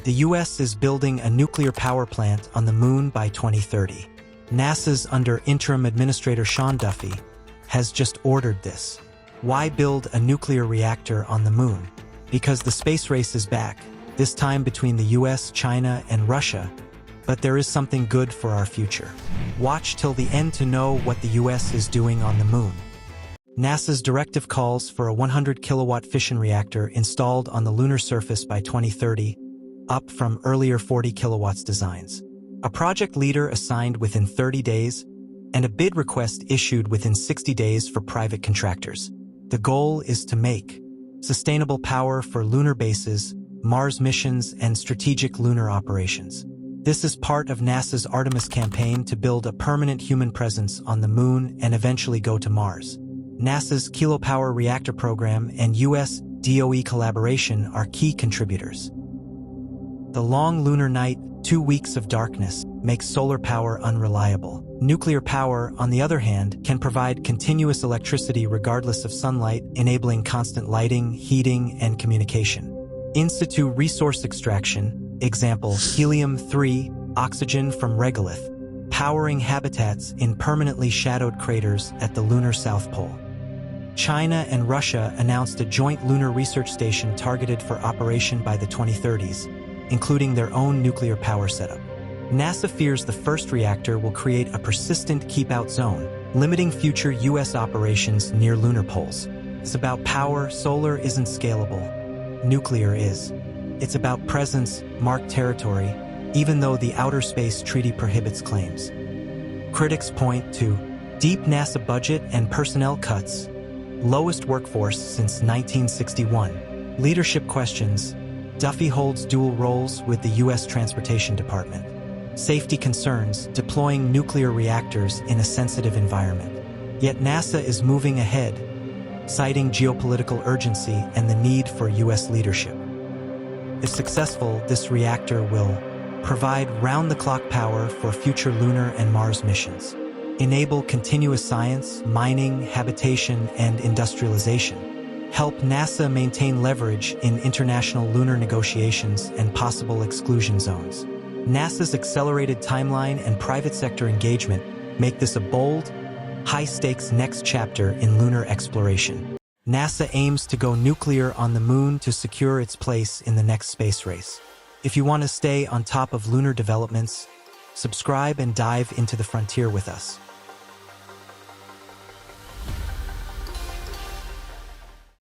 The US is building a nuclear power plant on the moon by 2030. NASA's under interim administrator Sean Duffy has just ordered this. Why build a nuclear reactor on the moon? Because the space race is back, this time between the US, China, and Russia. But there is something good for our future. Watch till the end to know what the US is doing on the moon. NASA's directive calls for a 100-kilowatt fission reactor installed on the lunar surface by 2030, up from earlier 40 kilowatts designs. A project leader assigned within 30 days, and a bid request issued within 60 days for private contractors. The goal is to make sustainable power for lunar bases, Mars missions, and strategic lunar operations. This is part of NASA's Artemis campaign to build a permanent human presence on the moon and eventually go to Mars. NASA's Kilopower reactor program and US DOE collaboration are key contributors. The long lunar night, 2 weeks of darkness, makes solar power unreliable. Nuclear power, on the other hand, can provide continuous electricity regardless of sunlight, enabling constant lighting, heating, and communication. In situ resource extraction, example, helium-3, oxygen from regolith, powering habitats in permanently shadowed craters at the lunar South Pole. China and Russia announced a joint lunar research station targeted for operation by the 2030s, including their own nuclear power setup. NASA fears the first reactor will create a persistent keep-out zone, limiting future US operations near lunar poles. It's about power. Solar isn't scalable. Nuclear is. It's about presence, marked territory, even though the Outer Space Treaty prohibits claims. Critics point to deep NASA budget and personnel cuts, lowest workforce since 1961. Leadership questions. Duffy holds dual roles with the US Transportation Department. Safety concerns, deploying nuclear reactors in a sensitive environment. Yet NASA is moving ahead, citing geopolitical urgency and the need for US leadership. If successful, this reactor will provide round-the-clock power for future lunar and Mars missions, enable continuous science, mining, habitation, and industrialization, help NASA maintain leverage in international lunar negotiations and possible exclusion zones. NASA's accelerated timeline and private sector engagement make this a bold, high-stakes next chapter in lunar exploration. NASA aims to go nuclear on the moon to secure its place in the next space race. If you want to stay on top of lunar developments, subscribe and dive into the frontier with us.